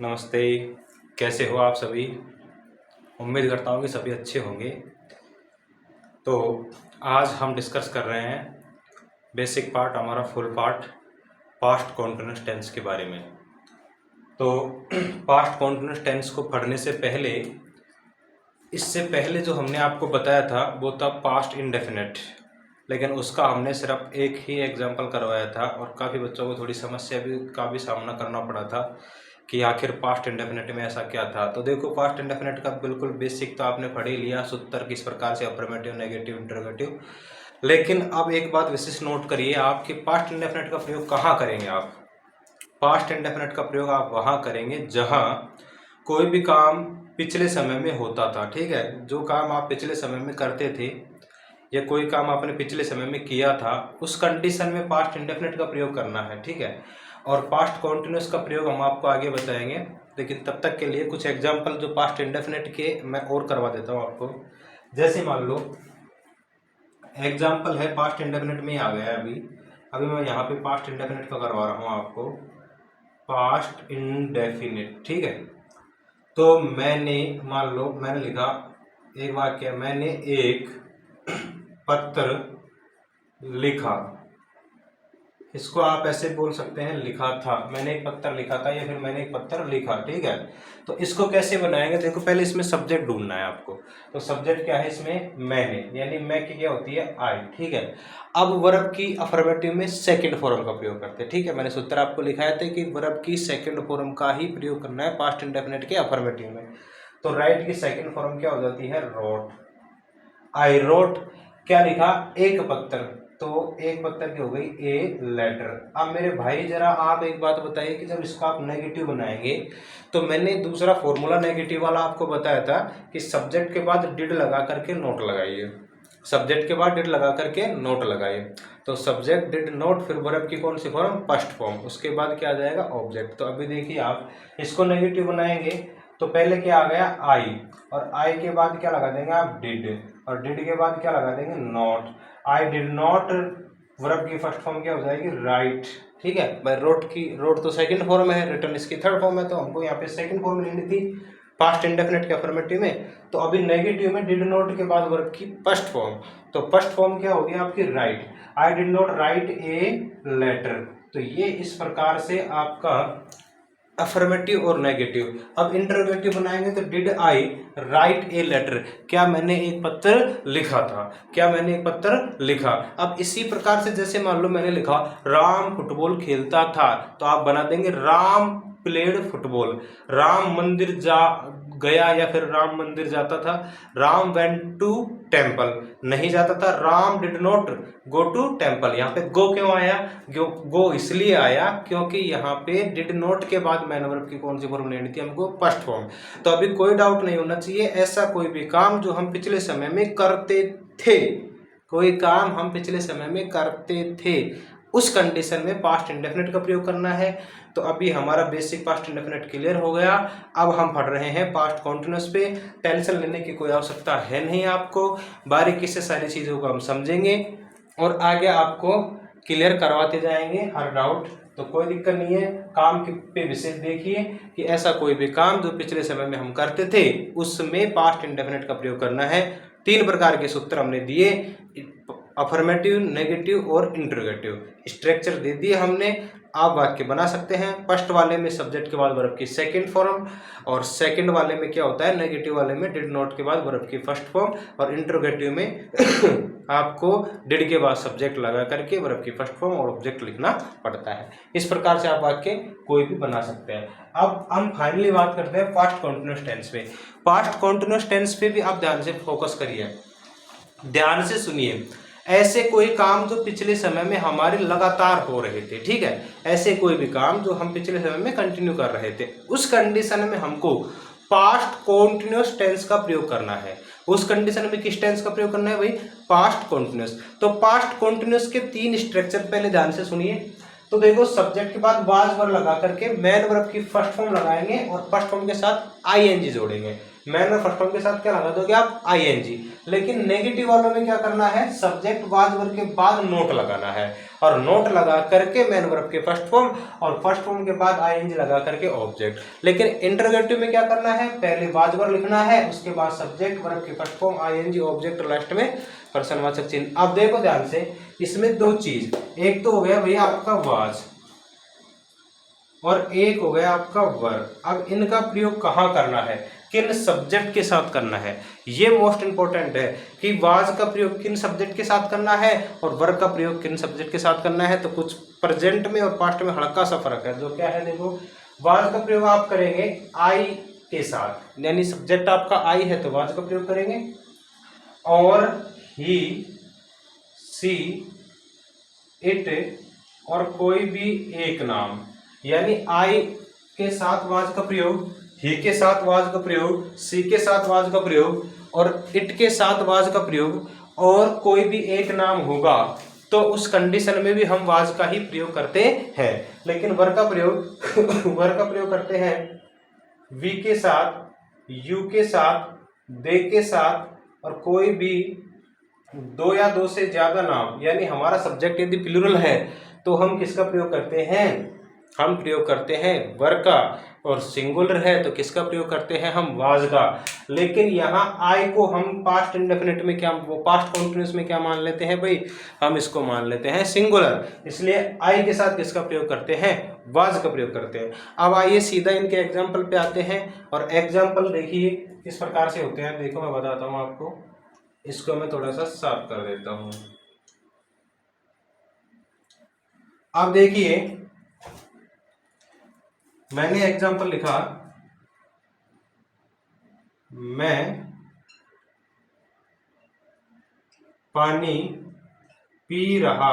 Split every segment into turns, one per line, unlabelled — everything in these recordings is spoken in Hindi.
नमस्ते। कैसे हो आप सभी? उम्मीद करता हूँ कि सभी अच्छे होंगे। तो आज हम डिस्कस कर रहे हैं बेसिक पार्ट, हमारा full part past continuous tense के बारे में। तो पास्ट कॉन्टिन्यूअस टेंस को पढ़ने से पहले, इससे पहले जो हमने आपको बताया था वो था पास्ट इंडेफिनिट, लेकिन उसका हमने सिर्फ एक ही एग्जाम्पल करवाया था और काफ़ी बच्चों को थोड़ी समस्या का भी सामना करना पड़ा था कि आखिर पास्ट इंडेफिनिट में ऐसा क्या था। तो देखो, पास्ट इंडेफिनिट का बिल्कुल बेसिक तो आपने पढ़ ही लिया, सूत्र किस प्रकार से अफर्मेटिव, नेगेटिव, इंटरोगेटिव। लेकिन अब एक बात विशेष नोट करिए, आपके पास्ट इंडेफिनिट का प्रयोग कहाँ करेंगे आप? पास्ट इंडेफिनिट का प्रयोग आप वहाँ करेंगे जहाँ कोई भी काम पिछले समय में होता था। ठीक है, जो काम आप पिछले समय में करते थे या कोई काम आपने पिछले समय में किया था, उस कंडीशन में पास्ट इंडेफिनिट का प्रयोग करना है। ठीक है, और पास्ट कॉन्टिन्यूस का प्रयोग हम आपको आगे बताएंगे, लेकिन तब तक के लिए कुछ एग्जाम्पल जो पास्ट इंडेफिनिट के मैं और करवा देता हूँ आपको। जैसे मान लो एग्जाम्पल है, पास्ट इंडेफिनिट में आ गया है अभी अभी मैं यहाँ पे पास्ट इंडेफिनिट का करवा रहा हूँ आपको, पास्ट इंडेफिनिट। ठीक है, तो मैंने, मान लो मैंने लिखा एक वाक्य, मैंने एक पत्र लिखा। इसको आप ऐसे बोल सकते हैं, लिखा था, मैंने एक पत्र लिखा था, या फिर मैंने एक पत्र लिखा। ठीक है, तो इसको कैसे बनाएंगे? देखो, पहले इसमें सब्जेक्ट ढूंढना है आपको। तो सब्जेक्ट क्या है इसमें? मैंने, यानी मैं की क्या होती है? आई। ठीक है, अब वर्ब की अफर्मेटिव में सेकंड फॉर्म का प्रयोग करते हैं। ठीक है, मैंने सूत्र आपको लिखाया था कि वर्ब की सेकंड फॉर्म का ही प्रयोग करना है पास्ट इंडेफिनिट के अफर्मेटिव में। तो राइट की सेकंड फॉर्म क्या हो जाती है? रोट। आई रोट, क्या लिखा? एक पत्र। तो एक पत्र की हो गई ए लेटर। अब मेरे भाई जरा आप एक बात बताइए कि जब इसको आप नेगेटिव बनाएंगे, तो मैंने दूसरा फॉर्मूला नेगेटिव वाला आपको बताया था कि सब्जेक्ट के बाद डिड लगा करके नोट लगाइए। सब्जेक्ट के बाद डिड लगा करके नोट लगाइए। तो सब्जेक्ट, डिड, नोट, फिर वर्ब की कौन सी फॉर्म? First form. उसके बाद क्या आ जाएगा? ऑब्जेक्ट। तो अभी देखिए, आप इसको नेगेटिव बनाएंगे तो पहले क्या आ गया? आई, और आई के बाद क्या लगा देंगे आप? डिड, और डिड के बाद क्या लगा देंगे? Not. I did not, verb की फर्स्ट फॉर्म क्या हो जाएगी? राइट। ठीक है भाई, रोट तो सेकंड फॉर्म है, रिटर्न इसकी थर्ड फॉर्म है, तो हमको यहाँ पे सेकंड फॉर्म लेनी थी पास्ट इंडेफिनिट के अफर्मेटिव में। तो अभी नेगेटिव में डिड नॉट के बाद वर्ब की फर्स्ट फॉर्म, तो फर्स्ट फॉर्म क्या होगी आपकी? Write. I did not write a letter. तो ये इस प्रकार से आपका अफर्मेटिव और नेगेटिव। अब इंटरोगेटिव बनाएंगे तो did I write a letter, क्या मैंने एक पत्र लिखा था? क्या मैंने एक पत्र लिखा? अब इसी प्रकार से जैसे मान लो मैंने लिखा राम फुटबॉल खेलता था, तो आप बना देंगे राम प्लेड फुटबॉल। राम मंदिर जा गया, या फिर राम मंदिर जाता था। राम वेंट टू टेम्पल, नहीं जाता था। Ram did not go to temple. यहाँ पे गो क्यों आया? गो इसलिए आया क्योंकि यहाँ पे डिड नॉट के बाद मैन वर्ब की कौन सी फॉर्म लेनी थी हमको? First form. तो अभी कोई डाउट नहीं होना चाहिए, ऐसा कोई भी काम जो हम पिछले समय में करते थे, कोई काम हम पिछले समय में करते थे, उस कंडीशन में पास्ट इंडेफिनिट का प्रयोग करना है। तो अभी हमारा बेसिक पास्ट इंडेफिनिट क्लियर हो गया। अब हम पढ़ रहे हैं पास्ट कॉन्टिन्यूअस पे। टेंशन लेने की कोई आवश्यकता है नहीं आपको, बारीकी से सारी चीज़ों को हम समझेंगे और आगे आपको क्लियर करवाते जाएंगे हर डाउट। तो कोई दिक्कत नहीं है। काम पे विशेष देखिए कि ऐसा कोई भी काम जो पिछले समय में हम करते थे उसमें पास्ट इंडेफिनिट का प्रयोग करना है। 3 प्रकार के सूत्र हमने दिए, अफर्मेटिव, नेगेटिव और इंटरोगेटिव। स्ट्रक्चर दे दिए हमने, आप वाक्य बना सकते हैं। फर्स्ट वाले में सब्जेक्ट के बाद वर्ब की सेकंड फॉर्म, और सेकंड वाले में क्या होता है? नेगेटिव वाले में डिड नॉट के बाद वर्ब की फर्स्ट फॉर्म, और इंटरोगेटिव में आपको डिड के बाद सब्जेक्ट लगा करके वर्ब की फर्स्ट फॉर्म और ऑब्जेक्ट लिखना पड़ता है। इस प्रकार से आप वाक्य कोई भी बना सकते हैं। अब हम फाइनली बात करते हैं पास्ट कॉन्टिन्यूअस टेंस पे। पास्ट कॉन्टिन्यूअस टेंस पे भी आप ध्यान से फोकस करिए, ध्यान से सुनिए। ऐसे कोई काम जो पिछले समय में हमारे लगातार हो रहे थे, ठीक है, ऐसे कोई भी काम जो हम पिछले समय में कंटिन्यू कर रहे थे, उस कंडीशन में हमको पास्ट कॉन्टिन्यूअस टेंस का प्रयोग करना है। उस कंडीशन में किस टेंस का प्रयोग करना है भाई? Past continuous. तो पास्ट कॉन्टिन्यूअस के 3 स्ट्रक्चर पहले ध्यान से सुनिए। तो देखो, सब्जेक्ट के बाद वाज वर्ब लगा करके मैन वर्ब की फर्स्ट फॉर्म लगाएंगे और फर्स्ट फॉर्म के साथ आईएनजी जोड़ेंगे। मैन और फर्स्ट फॉर्म के साथ क्या लगा दोगे आप, आईएनजी। लेकिन नेगेटिव वालों में क्या करना है, सब्जेक्ट वाज वर्ब के बाद नोट लगाना है, और नोट लगा करके मैन वर्ब के फर्स्ट फॉर्म, और फर्स्ट फॉर्म के बाद आईएनजी लगा करके ऑब्जेक्ट। लेकिन इंटरोगेटिव में क्या करना है, पहले वाज वर्ब लिखना है, उसके बाद सब्जेक्ट वर्ब के first form ING object, last में प्रश्नवाचक चिन्ह। अब देखो ध्यान से, इसमें दो चीज, एक तो हो गया भैया आपका वाज और एक हो गया आपका वर्ब। अब इनका प्रयोग कहाँ करना है, किन सब्जेक्ट के साथ करना है, ये मोस्ट इंपॉर्टेंट है कि वाज का प्रयोग किन सब्जेक्ट के साथ करना है और वर्ब का प्रयोग किन सब्जेक्ट के साथ करना है। तो कुछ प्रेजेंट में और पास्ट में हल्का सा फर्क है, जो क्या है, देखो वाज का प्रयोग आप करेंगे आई के साथ, यानी सब्जेक्ट आपका आई है तो वाज का प्रयोग करेंगे, और ही, सी, इट और कोई भी एक नाम, यानी आई के साथ वाज का प्रयोग, ही के साथ वाज का प्रयोग, सी के साथ वाज का प्रयोग और इट के साथ वाज का प्रयोग, और कोई भी एक नाम होगा तो उस कंडीशन में भी हम वाज का ही प्रयोग करते हैं। लेकिन वर्ब का प्रयोग वर्ब का प्रयोग करते हैं वी के साथ, यू के साथ, दे के साथ और कोई भी दो या दो से ज्यादा नाम, यानी हमारा सब्जेक्ट यदि प्लूरल है तो हम किसका प्रयोग करते हैं, हम प्रयोग करते हैं वर्ब का, और सिंगुलर है तो किसका प्रयोग करते हैं, हम वाज का। लेकिन यहाँ आई को हम पास्ट इंडेफिनिट में क्या, वो पास्ट कॉन्टिन्यूस में क्या मान लेते हैं भाई, हम इसको मान लेते हैं सिंगुलर, इसलिए आई के साथ किसका प्रयोग करते हैं, वाज का प्रयोग करते हैं। अब आइए सीधा इनके एग्जाम्पल पे आते हैं, और एग्जाम्पल देखिए किस प्रकार से होते हैं। देखो मैं बताता हूँ आपको, इसको मैं थोड़ा सा साफ कर देता हूँ। अब देखिए मैंने एग्जाम्पल लिखा, मैं पानी पी रहा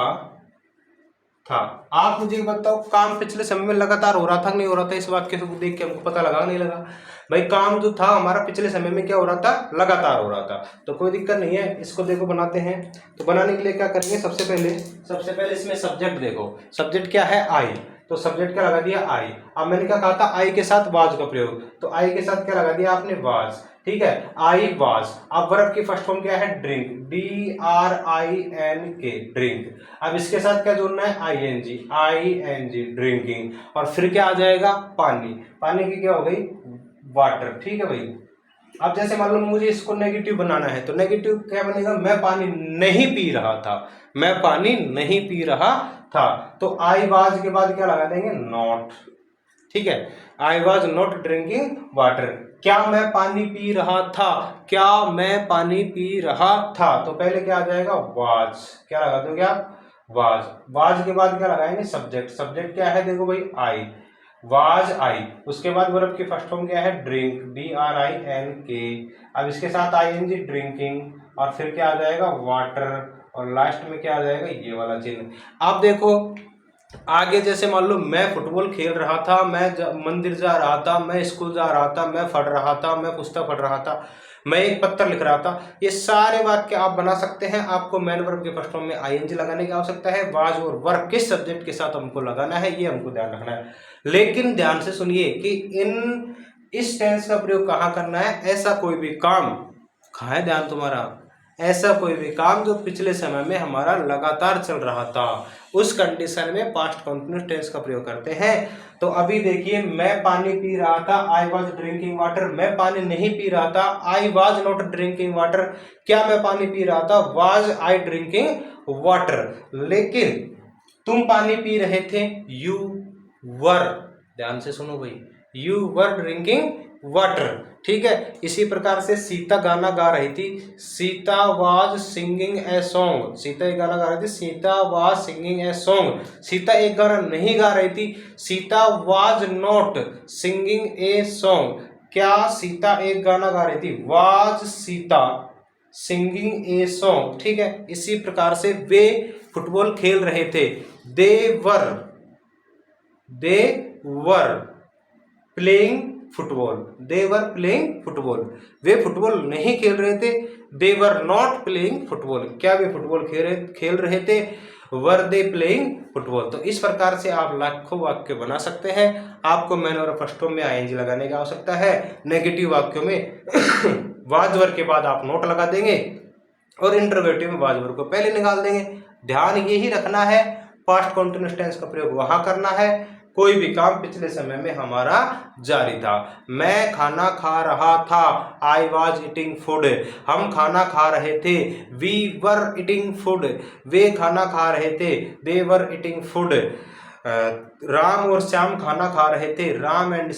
था। आप मुझे बताओ, काम पिछले समय में लगातार हो रहा था नहीं हो रहा था, इस बात के देख के हमको पता लगा नहीं लगा भाई, काम जो था हमारा पिछले समय में क्या हो रहा था, लगातार हो रहा था, तो कोई दिक्कत नहीं है। इसको देखो बनाते हैं, तो बनाने के लिए क्या करेंगे, सबसे पहले इसमें सब्जेक्ट देखो, सब्जेक्ट क्या है, आई, तो सब्जेक्ट क्या लगा दिया, आई। अब मैंने क्या कहा था, आई के साथ वाज का प्रयोग, तो आई के साथ क्या लगा दिया आपने, वाज, ठीक है, आई वाज। अब वर्ब की फर्स्ट फॉर्म क्या है, ड्रिंक, DRINK, ड्रिंक। अब इसके साथ क्या जोड़ना है, ING, ड्रिंकिंग, और फिर क्या आ जाएगा, पानी, पानी की क्या हो गई, वाटर, ठीक है भाई। अब जैसे मान लो मुझे इसको नेगेटिव बनाना है, तो नेगेटिव क्या बनेगा, मैं पानी नहीं पी रहा था, मैं पानी नहीं पी रहा था, तो आई वाज के बाद क्या लगा देंगे, नॉट, ठीक है, I was not drinking water. क्या मैं पानी पी रहा था, क्या मैं पानी पी रहा था, तो पहले क्या आ जाएगा, वाज, क्या लगा दोगे आप, वाज। वाज के बाद क्या लगाएंगे, सब्जेक्ट, सब्जेक्ट क्या है, देखो भाई आई, वाज आई। उसके बाद वर्ब की फर्स्ट फॉर्म क्या है, ड्रिंक, DRINK। अब इसके साथ ING, ड्रिंकिंग, और फिर क्या आ जाएगा, वाटर, और लास्ट में क्या आ जाएगा, ये वाला चिन्ह। आप देखो आगे, जैसे मान लो मैं फुटबॉल खेल रहा था, मैं मंदिर जा रहा था, मैं स्कूल जा रहा था, मैं पढ़ रहा था, मैं पुस्तक पढ़ रहा था, मैं एक पत्र लिख रहा था, ये सारे वाक्य आप बना सकते हैं। आपको मैन वर्ब के फर्स्ट फॉर्म में ING लगाने की आवश्यकता है, वाज और वर्ब किस सब्जेक्ट के साथ हमको लगाना है, ये हमको ध्यान रखना है। लेकिन ध्यान से सुनिए कि इस टेंस का प्रयोग कहाँ करना है, ऐसा कोई भी काम, कहाँ है ध्यान तुम्हारा, ऐसा कोई भी काम जो पिछले समय में हमारा लगातार चल रहा था, उस कंडीशन में पास्ट कंटिन्यूअस टेंस का प्रयोग करते हैं। तो अभी देखिए, मैं पानी पी रहा था, आई वॉज ड्रिंकिंग वाटर, मैं पानी नहीं पी रहा था, I was not drinking water. क्या मैं पानी पी रहा था, वॉज आई ड्रिंकिंग वाटर। लेकिन तुम पानी पी रहे थे, यू वर, ध्यान से सुनो भाई, यू वर ड्रिंकिंग वाटर, ठीक है। इसी प्रकार से सीता गाना गा रही थी, Sita was singing a song, Sita एक गाना गा रही थी, Sita was singing a song. Sita एक गाना नहीं गा रही थी, Sita was not singing a song. क्या सीता एक गाना गा रही थी, was Sita singing a song, ठीक है। इसी प्रकार से वे फुटबॉल खेल रहे थे, they were playing football, they were playing football. वे फुटबॉल नहीं खेल रहे थे, they were not playing football. क्या वे फुटबॉल खेल रहे थे, वर दे प्लेइंग फुटबॉल। तो इस प्रकार से आप लाखों वाक्य बना सकते हैं। आपको मैन और फर्स्ट फॉर्म में आईएनजी लगाने की आवश्यकता है। नेगेटिव वाक्यों में वाज वर्ग के बाद आप नोट लगा देंगे और इंटरोगेटिव में वाज वर्ग को पहले निकाल देंगे। ध्यान यही रखना है, पास्ट कॉन्टिन्यूअस टेंस का प्रयोग वहां करना है। कोई भी काम पिछले समय में हमारा जारी था। मैं खाना खा रहा था, आई वॉज ईटिंग फूड। हम खाना खा रहे थे, वी वर ईटिंग फूड। वे खाना खा रहे थे, they were eating food. Ram और श्याम खाना खा रहे थे, Ram and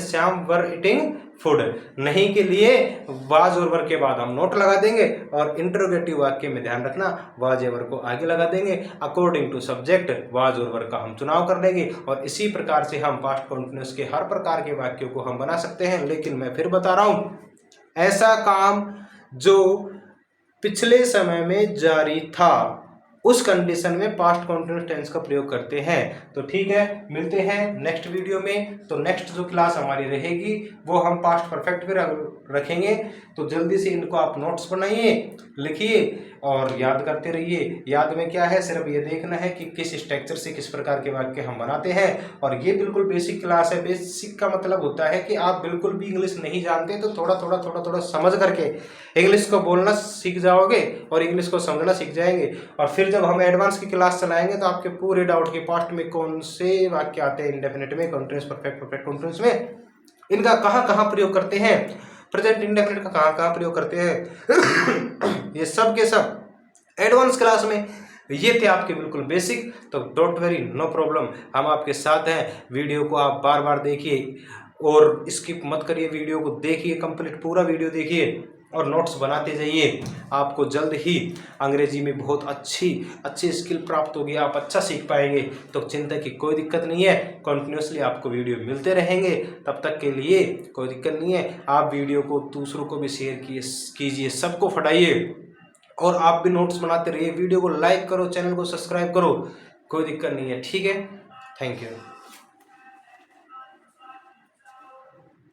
Shyam were eating food. नहीं के लिए वाज और वर के बाद हम नोट लगा देंगे और इंटरोगेटिव वाक्य में ध्यान रखना वाज या वर को आगे लगा देंगे। अकॉर्डिंग टू सब्जेक्ट वाज और वर का हम चुनाव कर लेंगे और इसी प्रकार से हम पास्ट कॉन्टिन्यूअस के हर प्रकार के वाक्यों को हम बना सकते हैं। लेकिन मैं फिर बता रहा हूं, ऐसा काम जो पिछले समय में जारी था उस कंडीशन में पास्ट कॉन्टिन्यूअस टेंस का प्रयोग करते हैं। तो ठीक है, मिलते हैं नेक्स्ट वीडियो में। तो नेक्स्ट जो क्लास हमारी रहेगी वो हम पास्ट परफेक्ट पे रखेंगे। तो जल्दी से इनको आप नोट्स बनाइए, लिखिए और याद करते रहिए। याद में क्या है, सिर्फ ये देखना है कि किस स्ट्रक्चर से किस प्रकार के वाक्य हम बनाते हैं। और ये बिल्कुल बेसिक क्लास है। बेसिक का मतलब होता है कि आप बिल्कुल भी इंग्लिश नहीं जानते तो थोड़ा थोड़ा समझ करके इंग्लिश को बोलना सीख जाओगे और इंग्लिश को समझना सीख जाएंगे। और फिर जब हम एडवांस की क्लास चलाएंगे तो आपके पूरे डाउट के पास्ट में कौन से वाक्य आते हैं, इंडेफिनिट में, कॉन्टिन्यूअस, परफेक्ट, परफेक्ट कॉन्टिन्यूअस में, इनका कहाँ कहाँ प्रयोग करते हैं, प्रेजेंट इंडेफिनिट का कहाँ कहाँ प्रयोग करते हैं ये सब के सब एडवांस क्लास में। ये थे आपके बिल्कुल बेसिक। तो डोंट वरी, नो प्रॉब्लम, हम आपके साथ हैं। वीडियो को आप बार बार देखिए और स्किप मत करिए, वीडियो को देखिए, कंप्लीट पूरा वीडियो देखिए और नोट्स बनाते जाइए। आपको जल्द ही अंग्रेजी में बहुत अच्छी स्किल प्राप्त होगी, आप अच्छा सीख पाएंगे। तो चिंता की कोई दिक्कत नहीं है, कंटिन्यूसली आपको वीडियो मिलते रहेंगे। तब तक के लिए कोई दिक्कत नहीं है। आप वीडियो को दूसरों को भी शेयर कीजिए, सबको फटाइए और आप भी नोट्स बनाते रहिए। वीडियो को लाइक करो, चैनल को सब्सक्राइब करो, कोई दिक्कत नहीं है। ठीक है, थैंक यू।